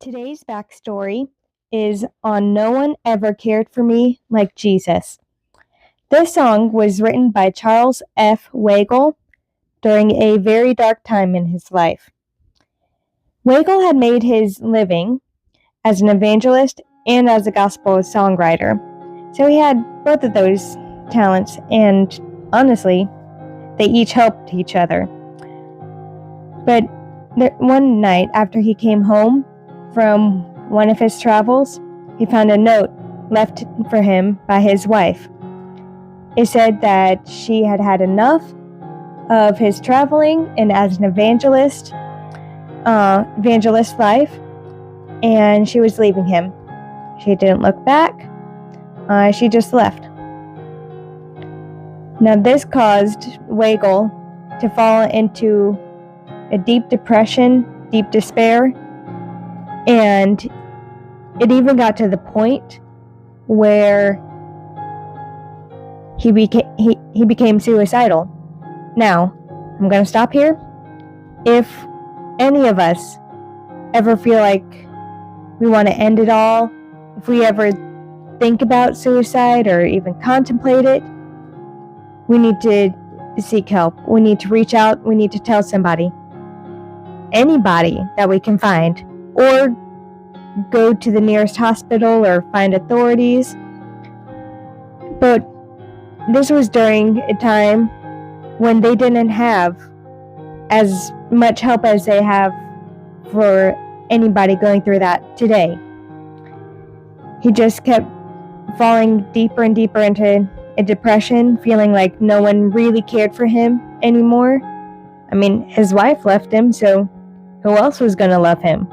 Today's backstory is on No One Ever Cared for Me Like Jesus. This song was written by Charles F. Weigel during a very dark time in his life. Weigel had made his living as an evangelist and as a gospel songwriter, so he had both of those talents, and honestly, they each helped each other. But one night after he came home from one of his travels, he found a note left for him by his wife. It said that she had had enough of his traveling and as an evangelist life, and she was leaving him. She didn't look back. She just left. Now this caused Weigel to fall into a deep depression, deep despair, and it even got to the point where he became suicidal. Now, I'm going to stop here. If any of us ever feel like we want to end it all, if we ever think about suicide or even contemplate it, we need to seek help. We need to reach out. We need to tell somebody. Anybody that we can find, or go to the nearest hospital or find authorities. But this was during a time when they didn't have as much help as they have for anybody going through that today. He just kept falling deeper and deeper into a depression, feeling like no one really cared for him anymore. I mean, his wife left him, so who else was going to love him?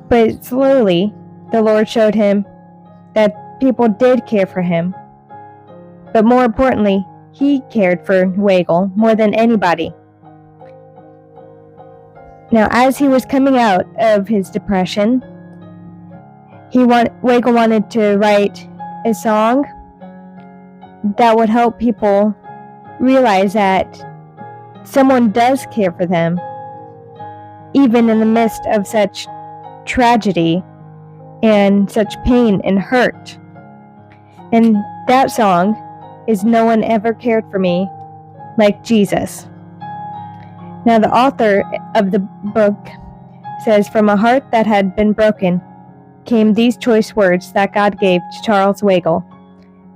But slowly, the Lord showed him that people did care for him. But more importantly, he cared for Weigel more than anybody. Now, as he was coming out of his depression, Weigel wanted to write a song that would help people realize that someone does care for them, even in the midst of such tragedy and such pain and hurt. And that song is No One Ever Cared for Me Like Jesus. Now, the author of the book says, "From a heart that had been broken came these choice words that God gave to Charles Weigel."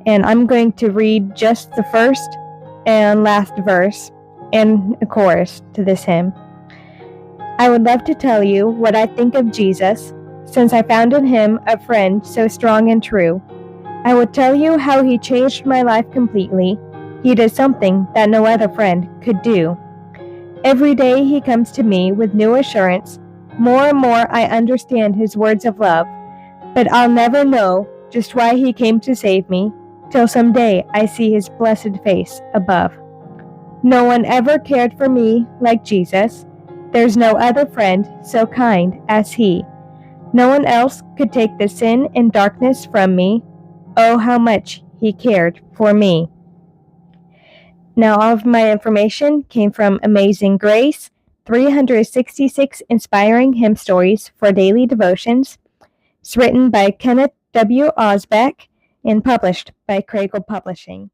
And I'm going to read just the first and last verse and a chorus to this hymn. "I would love to tell you what I think of Jesus, since I found in him a friend so strong and true. I would tell you how he changed my life completely. He did something that no other friend could do. Every day he comes to me with new assurance. More and more I understand his words of love, but I'll never know just why he came to save me, till someday I see his blessed face above. No one ever cared for me like Jesus. There's no other friend so kind as he. No one else could take the sin and darkness from me. Oh, how much he cared for me." Now, all of my information came from Amazing Grace, 366 Inspiring Hymn Stories for Daily Devotions. It's written by Kenneth W. Osbeck and published by Craigle Publishing.